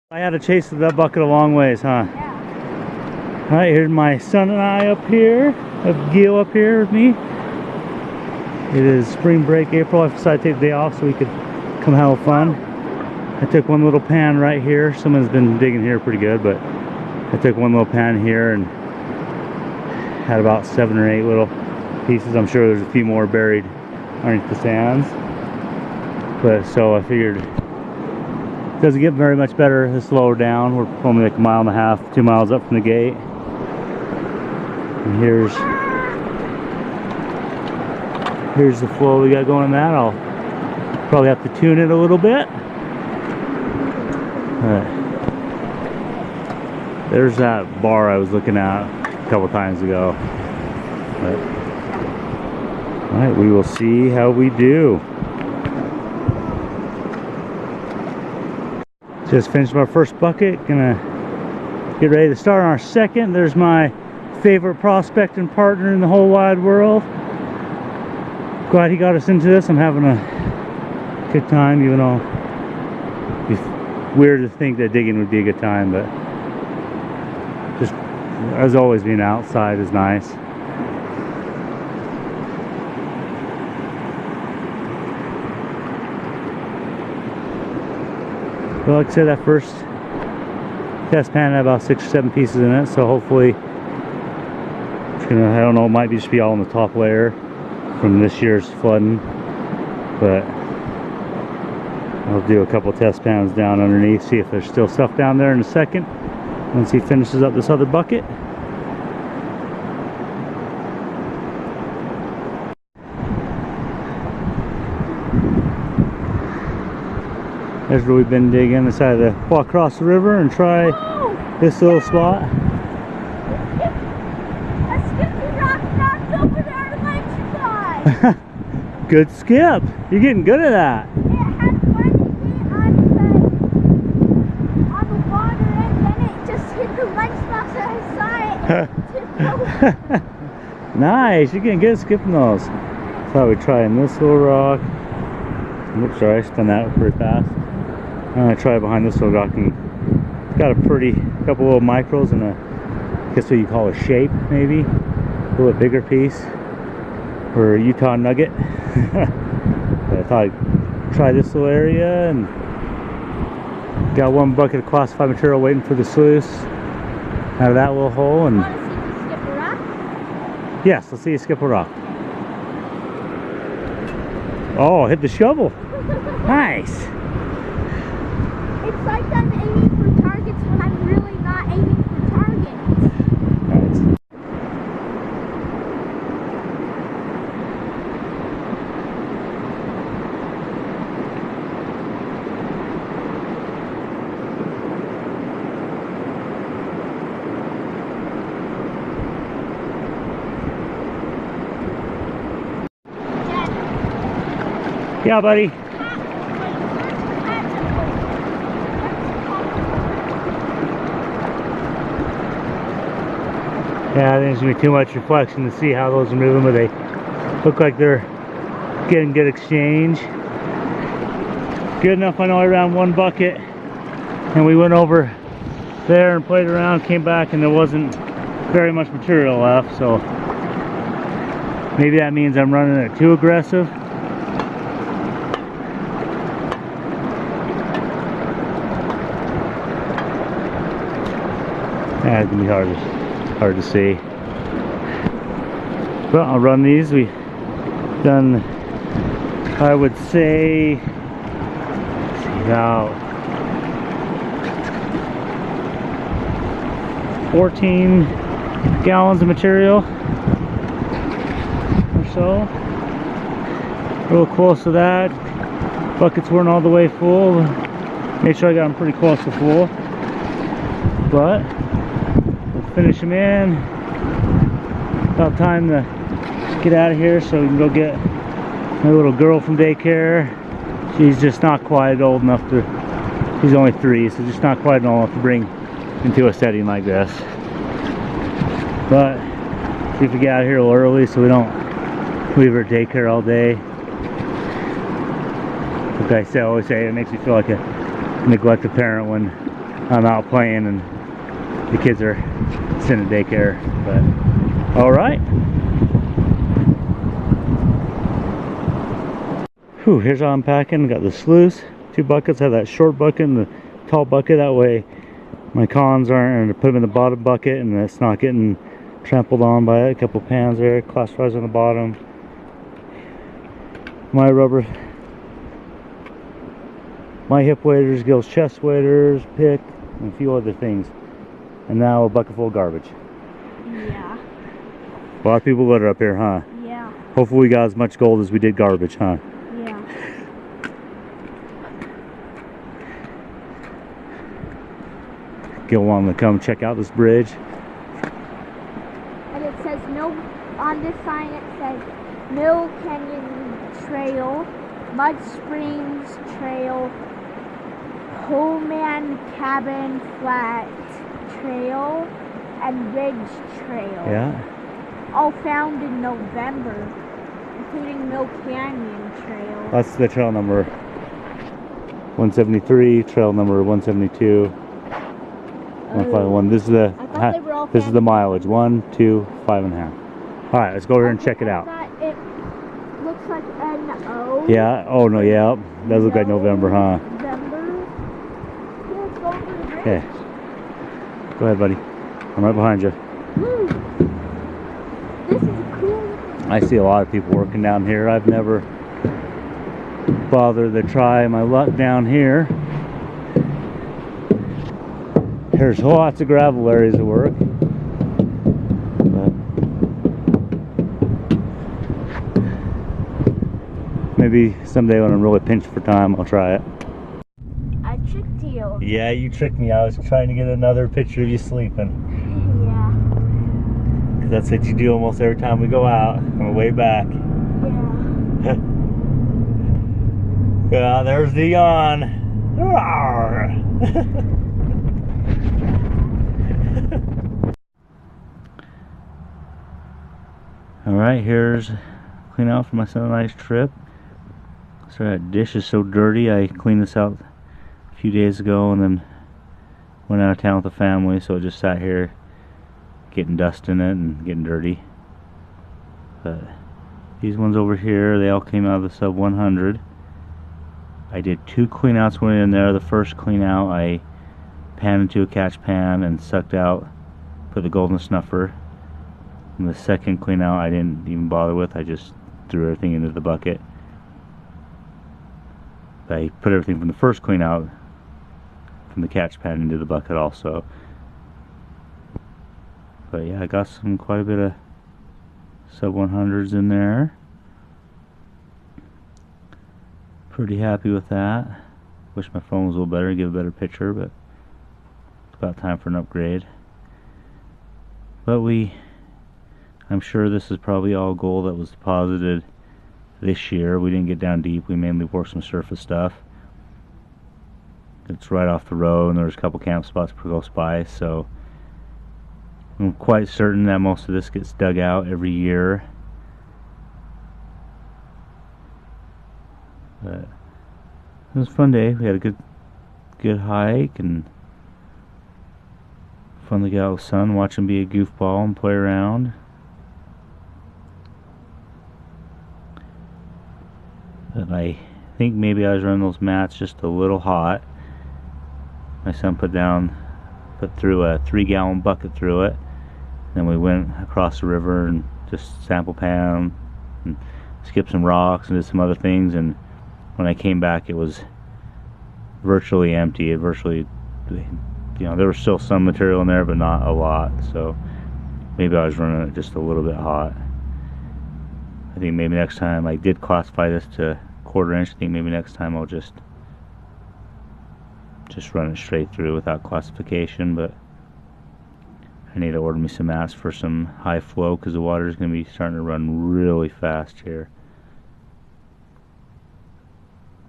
I had to chase that bucket a long ways, huh? Yeah. Alright, here's my son and I up here. I have Gil up here with me. It is spring break, April. I decided to take the day off so we could come have fun. I took one little pan right here. Someone's been digging here pretty good, but I took one little pan here and had about 7 or 8 little pieces. I'm sure there's a few more buried underneath the sands. But so I figured it doesn't get very much better the slower down. We're only like 1.5 miles, 2 miles up from the gate. And here's the flow we got going on that. I'll probably have to tune it a little bit. There's that bar I was looking at a couple times ago. Alright, we will see how we do. Just finished my first bucket, gonna get ready to start on our second. There's my favorite prospecting partner in the whole wide world. Glad he got us into this. I'm having a good time, even though it's weird to think that digging would be a good time, but just as always, being outside is nice. Well, like I said, that first test pan had about 6 or 7 pieces in it, so hopefully it's gonna, I don't know, it might just be all in the top layer from this year's flooding, but I'll do a couple test pans down underneath, see if there's still stuff down there in a second once he finishes up this other bucket. There's where we've been digging. I decided to walk across the river and try this little spot. I skipped the rock knocked over there to my spot. Good skip. You're getting good at that. It had one feet on the water and then it just hit the mud spots and I saw it. Nice. You're getting good at skipping those. Thought we'd try in this little rock. Oops, sorry, I spun that pretty fast. I'm gonna try behind this little rock, and it's got a pretty couple little micros and I guess what you call a shape, maybe a little bit bigger piece for a Utah nugget. But I thought I'd try this little area, and got one bucket of classified material waiting for the sluice out of that little hole. And Want to see me skip a rock? yes, let's see you skip a rock. Oh, hit the shovel. Nice. It's like I'm aiming for targets when I'm really not aiming for targets. Nice. Yeah, buddy. Yeah, I think there's going to be too much reflection to see how those are moving, but they look like they're getting good exchange. Good enough, I know I ran one bucket and we went over there and played around, came back, and there wasn't very much material left, so maybe that means I'm running it too aggressive. Yeah, it's going to be hard to see. But I'll run these. We've done, I would say, about 14 gallons of material or so. Real close to that. Buckets weren't all the way full. Made sure I got them pretty close to full. But finish them in. About time to get out of here so we can go get my little girl from daycare. She's just not quite old enough to, she's only 3, so just not quite old enough to bring into a setting like this. But see if we get out of here a little early so we don't leave her at daycare all day. Like I always say, it makes me feel like a neglected parent when I'm out playing and the kids are sitting at daycare. But all right. Whew, here's how I'm packing. Got the sluice, 2 buckets. I have that short bucket and the tall bucket. That way my cons aren't, and I put them in the bottom bucket and it's not getting trampled on by it. A couple pans there, classifiers on the bottom. My rubber, my hip waders, Gil's chest waders, pick, and a few other things. And now a bucket full of garbage. Yeah. A lot of people litter up here, huh? Yeah. Hopefully we got as much gold as we did garbage, huh? Yeah. Gil wanted to come check out this bridge. And it says no, on this sign it says Mill Canyon Trail, Mud Springs Trail, Coleman Cabin Flat Trail, and Ridge Trail. Yeah. All found in November, including Mill Canyon Trail. That's the trail number 173, trail number 172, 151. This is the I thought they were all this is the mileage. 1, 2, 5.5. All right, let's go over here and check it out. It looks like N-O. Yeah. Oh no. Yeah. Does look like November, huh? November. Yeah, let's go over the bridge. Okay. Go ahead, buddy. I'm right behind you. Woo. This is cool. I see a lot of people working down here. I've never bothered to try my luck down here. There's lots of gravel areas to work. But maybe someday when I'm really pinched for time, I'll try it. I tricked you. Yeah, you tricked me. I was trying to get another picture of you sleeping. Yeah. Because that's what you do almost every time we go out on the way back. Yeah. Yeah, there's the yawn. Rawr. Alright, here's clean out for my son and I's trip. So that dish is so dirty. I cleaned this out a few days ago and then went out of town with the family, so it just sat here getting dust in it and getting dirty. But these ones over here, they all came out of the sub 100. I did 2 clean outs went in there. The first clean out I panned into a catch pan and sucked out, put the golden snuffer. And the second clean out I didn't even bother with. I just threw everything into the bucket. I put everything from the first clean out from the catch pan into the bucket also. But yeah, I got quite a bit of sub 100s in there. Pretty happy with that. Wish my phone was a little better, give a better picture, but it's about time for an upgrade. But I'm sure this is probably all gold that was deposited this year. We didn't get down deep. We mainly worked some surface stuff. It's right off the road and there's a couple camp spots close by, so I'm quite certain that most of this gets dug out every year. But it was a fun day. We had a good hike and fun to get out with son, watch him be a goofball and play around. But I think maybe I was running those mats just a little hot. My son put through a 3-gallon bucket through it. Then we went across the river and just sample pan and skipped some rocks and did some other things. And when I came back, it was virtually empty. It virtually, there was still some material in there, but not a lot. So maybe I was running it just a little bit hot. I think maybe next time, I did classify this to 1/4 inch. I think maybe next time I'll just run it straight through without classification. But I need to order me some mats for some high flow because the water is going to be starting to run really fast here.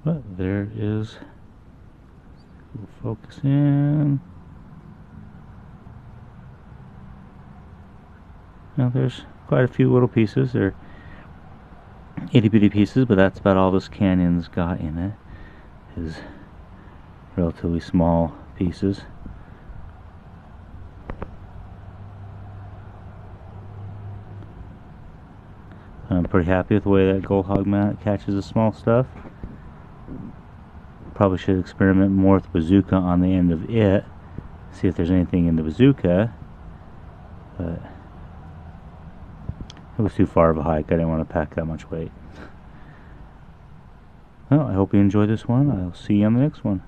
But there is, we'll focus in. Now there's quite a few little pieces. They're itty bitty pieces, but that's about all this canyon's got in it, is relatively small pieces. I'm pretty happy with the way that goldhog mat catches the small stuff. Probably should experiment more with the bazooka on the end of it. See if there's anything in the bazooka. But it was too far of a hike. I didn't want to pack that much weight. Well, I hope you enjoyed this one. I'll see you on the next one.